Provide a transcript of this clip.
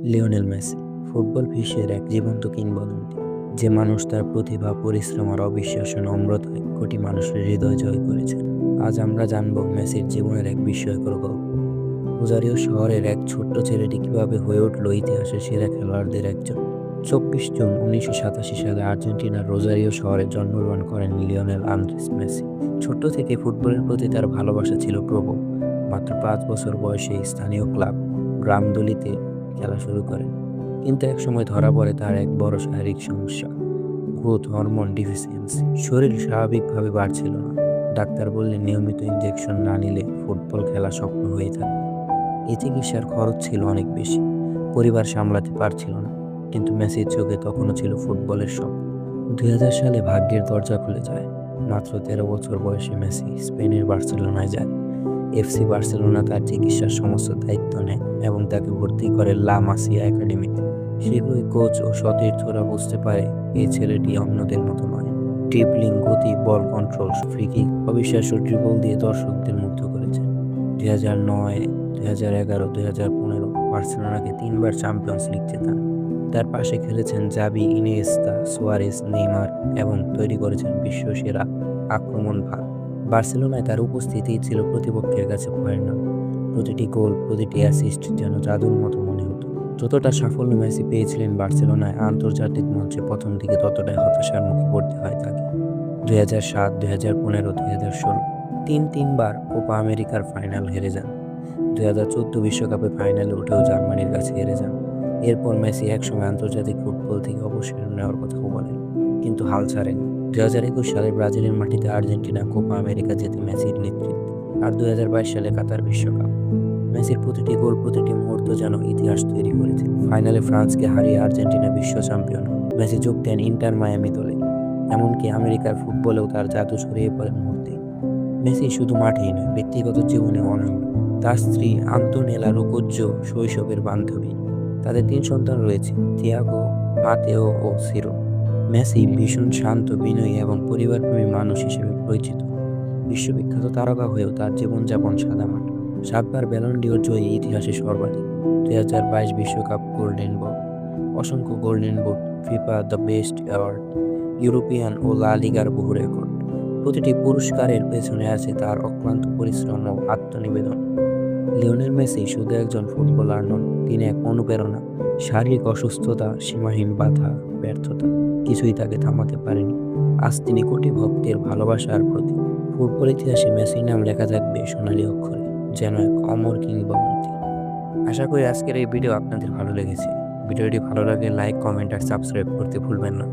Lionel Messi football বিশ্বের এক জীবন্ত কিংবদন্তি, যে মানুষ তার প্রতিভা, পরিশ্রম আর অবিশ্বাস্য নম্রতায় কোটি মানুষের হৃদয় জয় করেছেন। আজ আমরা জানব মেসির জীবনের এক বিস্ময়কর গল্প। রোজারিও শহরের এক ছোট্ট ছেলেটি কিভাবে হয়ে উঠল ইতিহাসের সেরা খেলোয়াড়দের একজন। 24 জুন 1987 সালে আর্জেন্টিনার রোজারিও শহরে জন্মগ্রহণ করেন লিওনেল আন্দ্রেস মেসি। ছোট্ট থেকে ফুটবলের প্রতি তার ভালোবাসা ছিল প্রবল। মাত্র 5 বছর বয়সে স্থানীয় ক্লাব গ্রামদুলিতে খেলা শুরু করেন, কিন্তু একসময় ধরা পড়ে তার এক বড় শারীরিক সমস্যা, গ্রোথ হরমোন ডিফিসিয়েন্সি। শরীর স্বাভাবিকভাবে বাড়ছিল না। ডাক্তার বললেন নিয়মিত ইনজেকশন না নিলে ফুটবল খেলা স্বপ্ন হয়ে থাকে। এই চিকিৎসার খরচ ছিল অনেক বেশি, পরিবার সামলাতে পারছিল না। কিন্তু মেসির চোখে তখনও ছিল ফুটবলের স্বপ্ন। 2000 সালে ভাগ্যের দরজা খুলে যায়। মাত্র 13 বছর বয়সে মেসি স্পেনের বার্সেলোনায় যায়। এফসি বার্সেলোনা তার চিকিৎসার সমস্ত দায়িত্ব নেয় এবং তাকে ভর্তি করে লা মাসিয়া একাডেমিতে। শীঘ্রই কোচ ও সতীর্থরা বুঝতে পারে এই ছেলেটি অন্যদের মতো নয়। ড্রিবলিং, গতি, বল কন্ট্রোল, ফ্রি কিক, অবিশ্বাস্য ড্রিবল দিয়ে দর্শকদের মুগ্ধ করেছেন। 2009, 2011, 2015 বার্সেলোনাকে 3বার চ্যাম্পিয়ন্স লিগ জেতান। তার পাশে খেলেছেন জাভি, ইনিয়েস্তা, সুয়ারেস, নেইমার এবং তৈরি করেছেন বিশ্বসেরা আক্রমণ ভাগ। বার্সেলোনায় তার উপস্থিতি ছিল প্রতিপক্ষের কাছে ভয়ের নয়। প্রতিটি গোল, প্রতিটি অ্যাসিস্ট যেন জাদুর মতো মনে হতো। যতটা সাফল্য মেসি পেয়েছিলেন বার্সেলোনায়, আন্তর্জাতিক মঞ্চে প্রথম দিকে ততটাই হতাশার মুখে পড়তে হয় তাকে। 2007, 2015, 2016 তিনবার কোপা আমেরিকার ফাইনাল হেরে যান। 2014 বিশ্বকাপে ফাইনালে উঠেও জার্মানির কাছে হেরে যান। এরপর মেসি একসময় আন্তর্জাতিক ফুটবল থেকে অবসর নেওয়ার কথাও বলেন, কিন্তু হাল ছাড়েন। 2021 সালে ব্রাজিলের মাটিতে আর্জেন্টিনা কোপা আমেরিকা জেতে মেসির নেতৃত্বে। আর 2022 সালে কাতার বিশ্বকাপ। মেসির প্রতিটি গোল, প্রতিটি মুহূর্ত যেন ইতিহাস তৈরি করেছে। ফাইনালে ফ্রান্সকে হারিয়ে আর্জেন্টিনা বিশ্ব চ্যাম্পিয়ন হয়। মেসি যোগ দেন ইন্টার মায়ামি দলে। এমনকি আমেরিকার ফুটবলেও তার জাদু ছড়িয়ে পড়ে মুহূর্তে। মেসি শুধু মাঠেই নয়, ব্যক্তিগত জীবনেও অনন্য। তার স্ত্রী আন্তোনেলা রোকোজ্জো শৈশবের বান্ধবী। তাদের 3 সন্তান রয়েছে, থিয়াগো, মাতেও ও সিরো। মেসি ভীষণ শান্ত, বিনয়ী এবং পরিবারপ্রেমী মানুষ হিসেবে পরিচিত। বিশ্ববিখ্যাত তারকা হয়েও তার জীবনযাপন সাদামাটা। 7বার ব্যালন ডিওর জয়ী, ইতিহাসে সর্বাধিক। 2022 বিশ্বকাপ গোল্ডেন বল, অসংখ্য golden boot, FIFA the best award, European ও লা লিগার বহু রেকর্ড। প্রতিটি পুরস্কারের পেছনে আছে তার অক্লান্ত পরিশ্রম ও আত্মনিবেদন। লিওনেল মেসি শুধু একজন ফুটবলার নন, তিনি এক অনুপ্রেরণা। শারীরিক অসুস্থতা, সীমাহীন বাধা, ব্যর্থতা কিছুই তাকে থামাতে পারেনি। আজ তিনি কোটি ভক্তের ভালোবাসার প্রতীক। ফুটবল ইতিহাসে মেসির নাম লেখা থাকবে সোনালী অক্ষরে, যেন এক অমর কিংবদন্তি। আশা করি আজকের এই ভিডিও আপনাদের ভালো লেগেছে। ভিডিওটি ভালো লাগলে লাইক, কমেন্ট আর সাবস্ক্রাইব করতে ভুলবেন না।